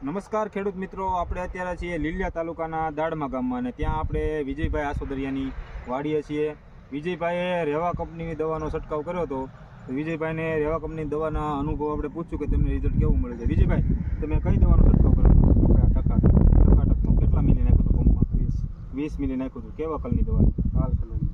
નમસ્કાર ખેડૂત મિત્રો, આપણે અત્યારે છીએ લીલિયા તાલુકાના દાડમા ગામમાં અને ત્યાં આપણે વિજયભાઈ આસોદરિયાની વાડીએ છીએ. વિજયભાઈએ રેવા કંપનીની દવાનો છંટકાવ કર્યો હતો. વિજયભાઈને રેવા કંપનીની દવાના અનુભવ આપણે પૂછ્યું કે તમને રિઝલ્ટ કેવું મળે છે. વિજયભાઈ, તમે કઈ દવાનો છંટકાવ કર્યો? ટકાટકનો. કેટલા મિલી નાખ્યું હતું પંપમાં? 20 મિલી નાખ્યું હતું. કેવા કલરની દવા? લાલ કલરની.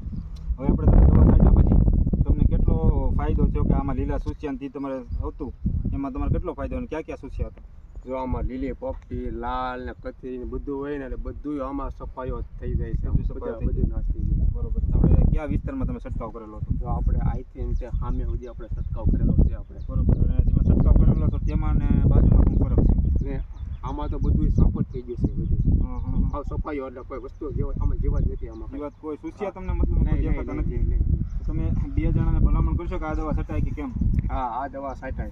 હવે આપણે તમે દવા છાંટ્યા પછી તમને કેટલો ફાયદો થયો કે આમાં લીલા સૂસ્યાંથી તમારે હતું એમાં તમારે કેટલો ફાયદો અને ક્યાં ક્યાં સૂસ્યા હતા? જો આમાં લીલી પોપટી, લાલ ને કથરી ને બધું હોય ને એટલે બધું આમાં સફાઈઓ થઈ જાય છે. બધું નાશ થઈ જાય. બરોબર. આપણે કયા વિસ્તારમાં તમે છંટકાવ કરેલો હતો? જો આપણે આઈથી તે સામે સુધી આપણે છંટકાવ કરેલો છે આપણે. બરોબર. અને જેમાં છંટકાવ કરેલો હતો તેમાં ને બાજુમાં શું ફરક છે? ને આમાં તો બધું સાફ જ થઈ ગયું છે બધું. આવ સફાઈઓ એટલે કોઈ વસ્તુ જેવા આમાં જેવા જ નથી. આમાં એ વાત કોઈ સૂસ્યા તમને મતલબ કોઈ દેખાતા નથી? તમે બે જણાને ભલામણ કરશો કે આ દવા છટાય કે કેમ? હા, આ દવા છાંટાય.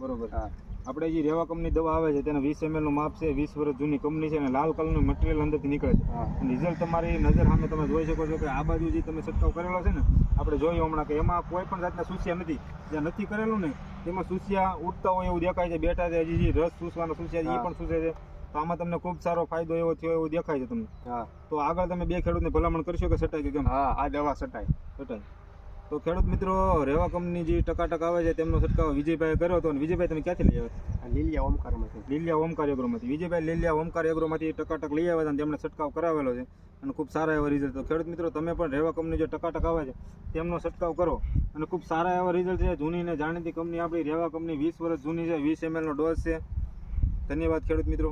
બરોબર. હા, આપણે જે રેવા કંપની દવા આવે છે તેના 20 ml નું માપ છે. 20 વર્ષ જૂની કંપની છે અને લાલ કલરનું મટીરિયલ અંદરથી નીકળે છે. હા. રિઝલ્ટ તમારી નજર સામે તમે જોઈ શકો છો કે આ બાજુ જે તમે છંટકાવ કરેલો છે ને, આપણે જોયું હમણાં કે એમાં કોઈ પણ જાતના સૂસ્યા નથી. જે નથી કરેલું ને તેમાં સૂસ્યા ઉઠતા હોય એવું દેખાય છે. બેઠા છે હજી જે રસ ચૂસવાનો સૂસ્યા છે એ પણ સૂસે છે. તો આમાં તમને ખૂબ સારો ફાયદો એવો થયો એવું દેખાય છે તમને. હા. તો આગળ તમે બે ખેડૂતને ભલામણ કરશો કે છટાય કે કેમ? હા, આ દવા છટાય. છટાય. તો ખેડૂત મિત્રો, રેવા કંપની જે ટકાટક આવે છે તેમનો છંટકાવ વિજયભાઈએ કર્યો હતો. અને વિજયભાઈ તમે ક્યાંથી લઈ આવ્યા? આ લીલિયા ઓમકારમાંથી. લીલિયા ઓમકાર એગ્રોમાંથી. વિજયભાઈ લીલિયા ઓમકાર એગ્રોમાંથી ટકાટક લઈ આવ્યા હતા અને તેમણે છંટકાવ કરાવેલો છે અને ખૂબ સારા એવા રિઝલ્ટ. તો ખેડૂત મિત્રો, તમે પણ રેવા કંપની જે ટકાટક આવે છે તેમનો છંટકાવ કરો અને ખૂબ સારા એવા રિઝલ્ટ છે. જૂની ને જાણીતી કંપની આપણી રેવા કંપની 20 વર્ષ જૂની છે. 20 ml નો ડોઝ છે. ધન્યવાદ ખેડૂત મિત્રો.